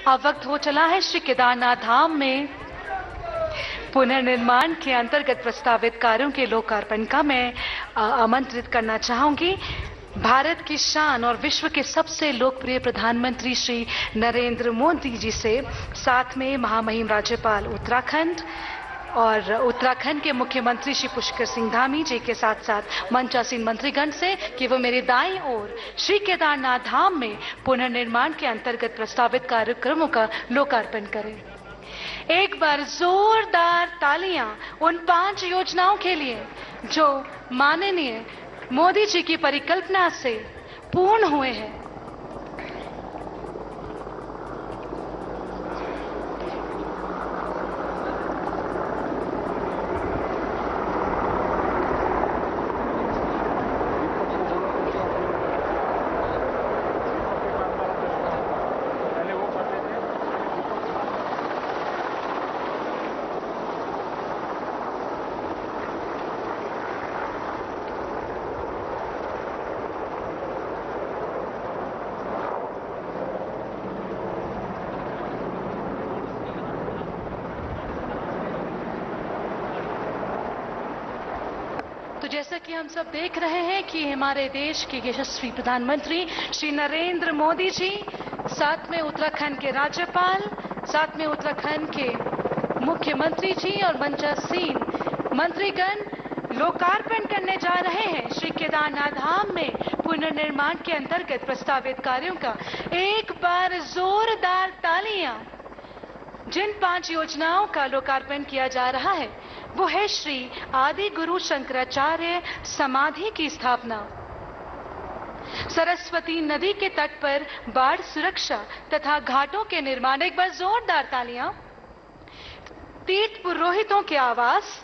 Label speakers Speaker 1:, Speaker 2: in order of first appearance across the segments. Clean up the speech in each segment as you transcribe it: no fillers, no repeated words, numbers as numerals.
Speaker 1: अब वक्त हो चला है श्री केदारनाथ धाम में पुनर्निर्माण के अंतर्गत प्रस्तावित कार्यों के लोकार्पण का मैं आमंत्रित करना चाहूंगी। भारत की शान और विश्व के सबसे लोकप्रिय प्रधानमंत्री श्री नरेंद्र मोदी जी से, साथ में महामहिम राज्यपाल उत्तराखंड और उत्तराखंड के मुख्यमंत्री श्री पुष्कर सिंह धामी जी के साथ साथ मंचासीन मंत्रीगण से कि वो मेरे दाईं ओर श्री केदारनाथ धाम में पुनर्निर्माण के अंतर्गत प्रस्तावित कार्यक्रमों का लोकार्पण करें। एक बार जोरदार तालियां उन 5 योजनाओं के लिए जो माननीय मोदी जी की परिकल्पना से पूर्ण हुए हैं। तो जैसा कि हम सब देख रहे हैं कि हमारे देश के यशस्वी प्रधानमंत्री श्री नरेंद्र मोदी जी, साथ में उत्तराखंड के राज्यपाल, साथ में उत्तराखंड के मुख्यमंत्री जी और मंचासीन मंत्रीगण लोकार्पण करने जा रहे हैं श्री केदारनाथ धाम में पुनर्निर्माण के अंतर्गत प्रस्तावित कार्यों का। एक बार जोरदार तालियां। जिन 5 योजनाओं का लोकार्पण किया जा रहा है वो है श्री आदि गुरु शंकराचार्य समाधि की स्थापना, सरस्वती नदी के तट पर बाढ़ सुरक्षा तथा घाटों के निर्माण। एक बार जोरदार तालियां। तीर्थ पुरोहितों के आवास,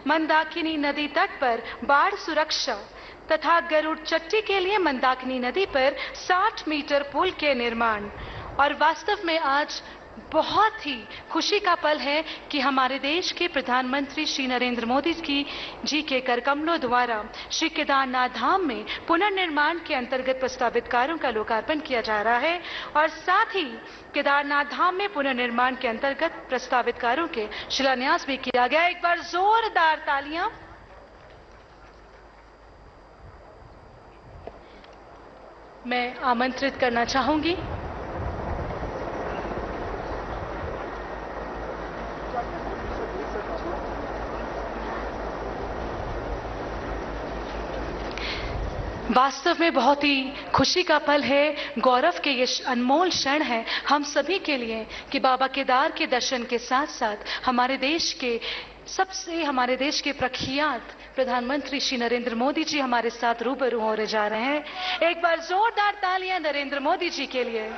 Speaker 1: मंदाकिनी नदी तट पर बाढ़ सुरक्षा तथा गरुड़ चट्टी के लिए मंदाकिनी नदी पर 60 मीटर पुल के निर्माण। और वास्तव में आज बहुत ही खुशी का पल है कि हमारे देश के प्रधानमंत्री श्री नरेंद्र मोदी जी के करकमलों द्वारा श्री केदारनाथ धाम में पुनर्निर्माण के अंतर्गत प्रस्तावित कार्यों का लोकार्पण किया जा रहा है और साथ ही केदारनाथ धाम में पुनर्निर्माण के अंतर्गत प्रस्तावित कार्यों के शिलान्यास भी किया गया। एक बार जोरदार तालियां। मैं आमंत्रित करना चाहूंगी वास्तव में बहुत ही खुशी का पल है, गौरव के ये अनमोल क्षण है हम सभी के लिए कि बाबा केदार के दर्शन के साथ साथ हमारे देश के प्रख्यात प्रधानमंत्री श्री नरेंद्र मोदी जी हमारे साथ रूबरू होने जा रहे हैं। एक बार जोरदार तालियां नरेंद्र मोदी जी के लिए।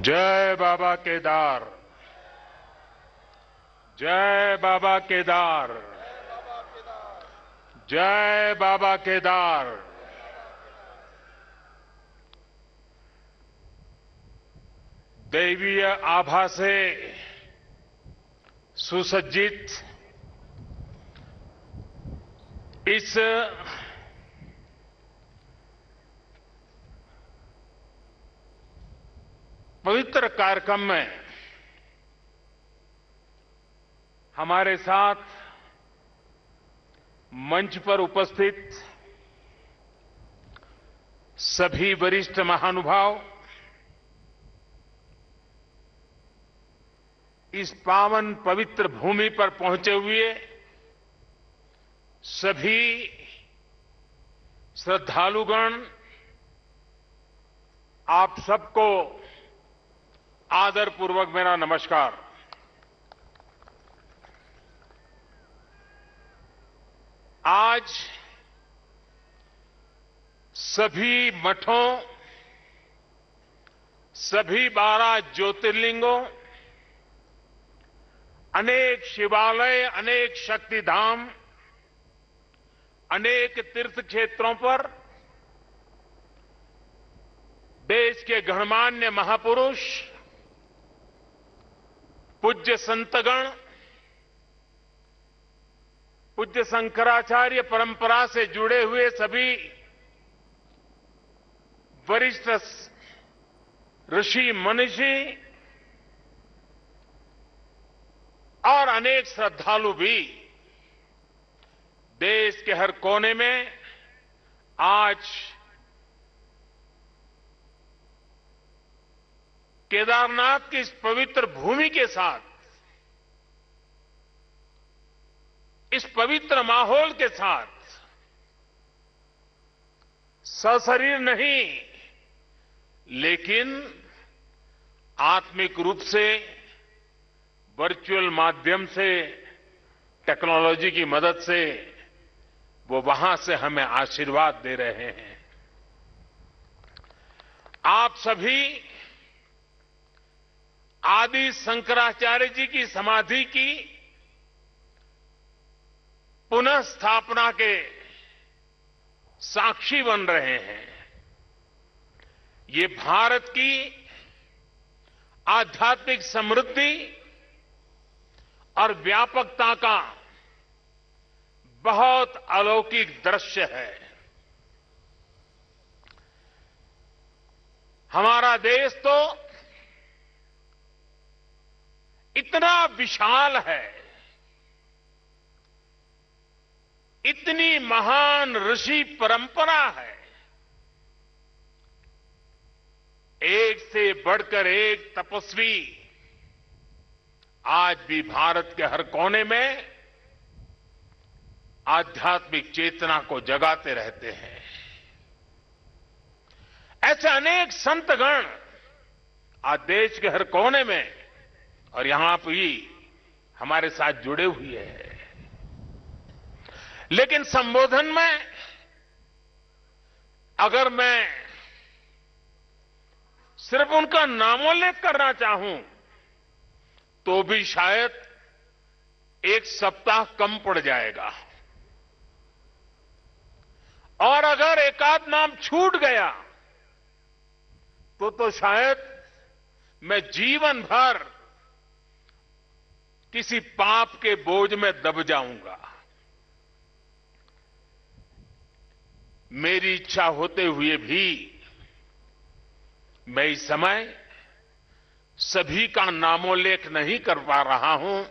Speaker 2: जय बाबा केदार, जय बाबा केदार, जय बाबा केदार। दैवीय आभा से सुसज्जित इस पवित्र कार्यक्रम में हमारे साथ मंच पर उपस्थित सभी वरिष्ठ महानुभाव, इस पावन पवित्र भूमि पर पहुंचे हुए सभी श्रद्धालुगण, आप सबको आदरपूर्वक मेरा नमस्कार। आज सभी मठों, सभी 12 ज्योतिर्लिंगों अनेक शिवालय, अनेक शक्तिधाम, अनेक तीर्थ क्षेत्रों पर देश के गणमान्य महापुरुष, पूज्य संतगण, पूज्य शंकराचार्य परंपरा से जुड़े हुए सभी वरिष्ठ ऋषि मनीषी और अनेक श्रद्धालु भी देश के हर कोने में आज केदारनाथ की इस पवित्र भूमि के साथ, इस पवित्र माहौल के साथ सशरीर नहीं लेकिन आत्मिक रूप से वर्चुअल माध्यम से, टेक्नोलॉजी की मदद से वो वहां से हमें आशीर्वाद दे रहे हैं। आप सभी आदि शंकराचार्य जी की समाधि की पुनः स्थापना के साक्षी बन रहे हैं। ये भारत की आध्यात्मिक समृद्धि और व्यापकता का बहुत अलौकिक दृश्य है। हमारा देश तो इतना विशाल है, इतनी महान ऋषि परंपरा है, एक से बढ़कर एक तपस्वी आज भी भारत के हर कोने में आध्यात्मिक चेतना को जगाते रहते हैं। ऐसे अनेक संतगण आज देश के हर कोने में और यहां भी हमारे साथ जुड़े हुए हैं। लेकिन संबोधन में अगर मैं सिर्फ उनका नामोल्लेख करना चाहूं तो भी शायद एक सप्ताह कम पड़ जाएगा, और अगर एकाध नाम छूट गया तो शायद मैं जीवन भर किसी पाप के बोझ में दब जाऊंगा। मेरी इच्छा होते हुए भी मैं इस समय सभी का नामोल्लेख नहीं कर पा रहा हूं,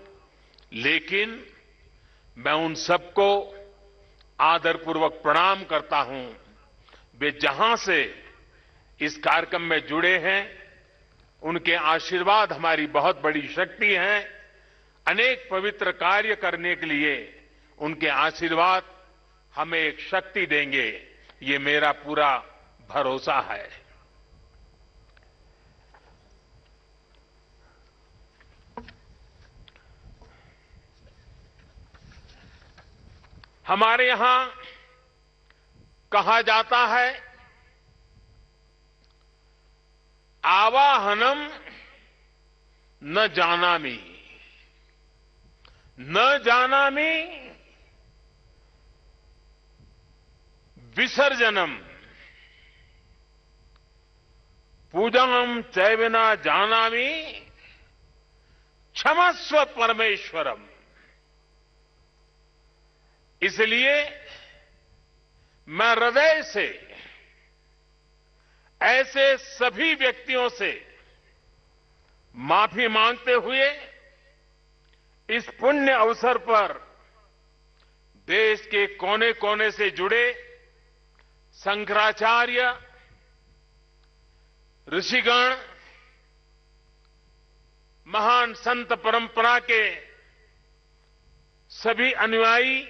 Speaker 2: लेकिन मैं उन सबको आदरपूर्वक प्रणाम करता हूं। वे जहां से इस कार्यक्रम में जुड़े हैं, उनके आशीर्वाद हमारी बहुत बड़ी शक्ति है। अनेक पवित्र कार्य करने के लिए उनके आशीर्वाद हमें एक शक्ति देंगे, ये मेरा पूरा भरोसा है। हमारे यहां कहा जाता है, आवाहनम न जानामि, न जानामि विसर्जनम, पूजनम चैव न जानामि क्षमस्व परमेश्वरम। इसलिए मैं हृदय से ऐसे सभी व्यक्तियों से माफी मांगते हुए इस पुण्य अवसर पर देश के कोने कोने से जुड़े शंकराचार्य, ऋषिगण, महान संत परंपरा के सभी अनुयायी,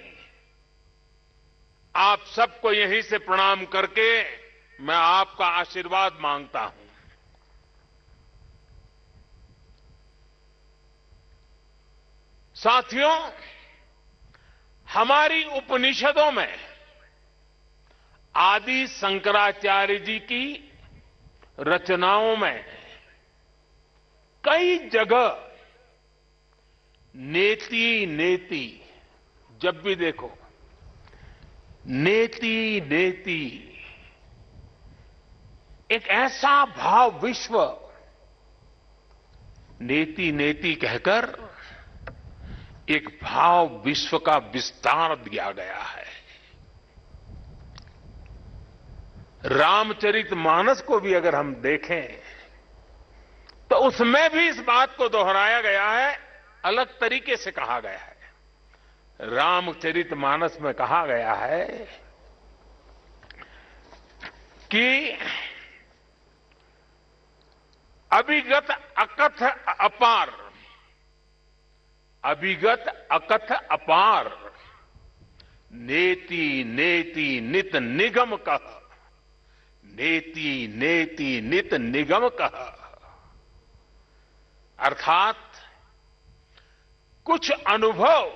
Speaker 2: आप सबको यहीं से प्रणाम करके मैं आपका आशीर्वाद मांगता हूं। साथियों, हमारी उपनिषदों में आदि शंकराचार्य जी की रचनाओं में कई जगह नेति नेति, जब भी देखो नेति नेति, एक ऐसा भाव विश्व नेति नेति कहकर एक भाव विश्व का विस्तार दिया गया है। रामचरितमानस को भी अगर हम देखें तो उसमें भी इस बात को दोहराया गया है, अलग तरीके से कहा गया है। रामचरितमानस में कहा गया है कि अभिगत अकथ अपार, अभिगत अकथ अपार, नेति नेति नित निगम कह, नेति नेति नित निगम कह। अर्थात कुछ अनुभव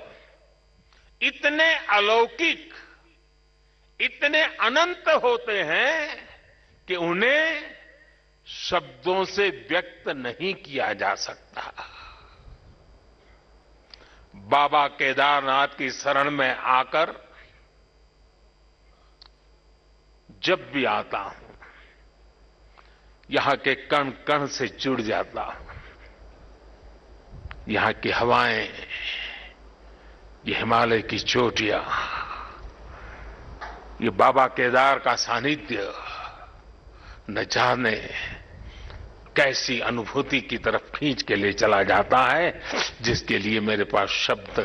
Speaker 2: इतने अलौकिक, इतने अनंत होते हैं कि उन्हें शब्दों से व्यक्त नहीं किया जा सकता। बाबा केदारनाथ की शरण में आकर जब भी आता हूं, यहां के कण कण से जुड़ जाता हूं। यहां की हवाएं, ये हिमालय की चोटियां, ये बाबा केदार का सानिध्य न जाने कैसी अनुभूति की तरफ खींच के ले चला जाता है, जिसके लिए मेरे पास शब्द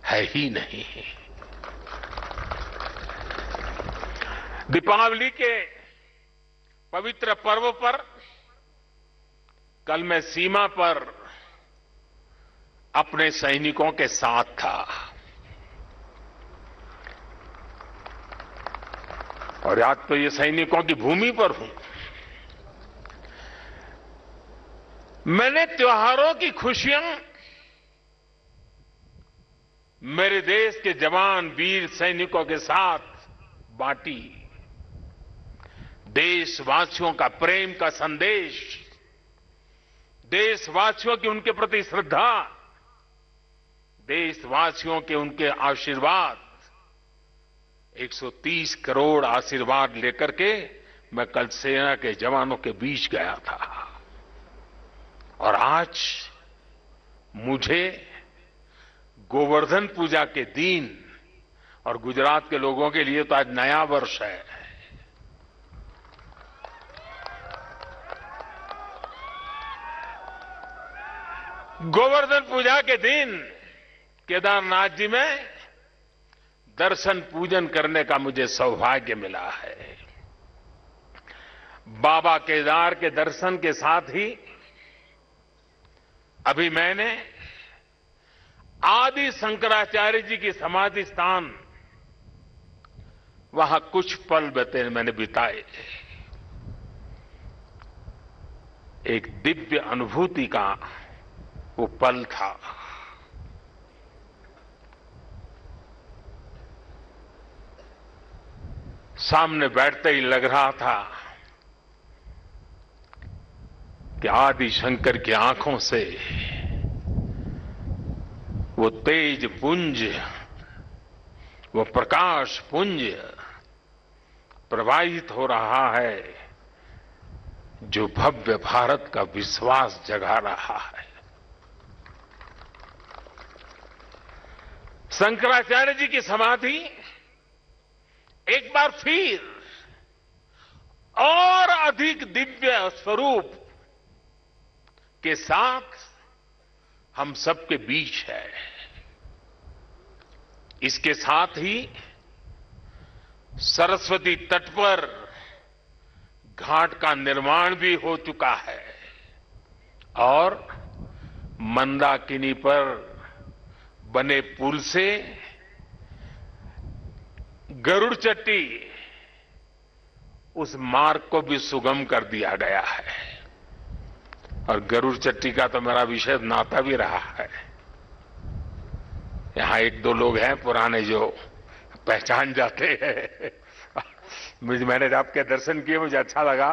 Speaker 2: है ही नहीं। दीपावली के पवित्र पर्व पर कल मैं सीमा पर अपने सैनिकों के साथ था और आज तो ये सैनिकों की भूमि पर हूं। मैंने त्योहारों की खुशियां मेरे देश के जवान वीर सैनिकों के साथ बांटी। देशवासियों का प्रेम का संदेश, देशवासियों की उनके प्रति श्रद्धा, देशवासियों के उनके आशीर्वाद, 130 करोड़ आशीर्वाद लेकर के मैं कल सेना के जवानों के बीच गया था। और आज मुझे गोवर्धन पूजा के दिन, और गुजरात के लोगों के लिए तो आज नया वर्ष है, गोवर्धन पूजा के दिन केदारनाथ जी में दर्शन पूजन करने का मुझे सौभाग्य मिला है। बाबा केदार के दर्शन के साथ ही अभी मैंने आदि शंकराचार्य जी की समाधि स्थान, वहां कुछ पल मैंने बिताए। एक दिव्य अनुभूति का वो पल था। सामने बैठते ही लग रहा था कि आदि शंकर की आंखों से वो तेज पुंज, वो प्रकाश पुंज प्रवाहित हो रहा है, जो भव्य भारत का विश्वास जगा रहा है। शंकराचार्य जी की समाधि एक बार फिर और अधिक दिव्य स्वरूप के साथ हम सबके बीच है। इसके साथ ही सरस्वती तट पर घाट का निर्माण भी हो चुका है और मंदाकिनी पर बने पुल से गरुड़ चट्टी, उस मार्ग को भी सुगम कर दिया गया है। और गरुड़ चट्टी का तो मेरा विशेष नाता भी रहा है। यहां एक दो लोग हैं पुराने जो पहचान जाते हैं। मैंने आपके दर्शन किए, मुझे अच्छा लगा।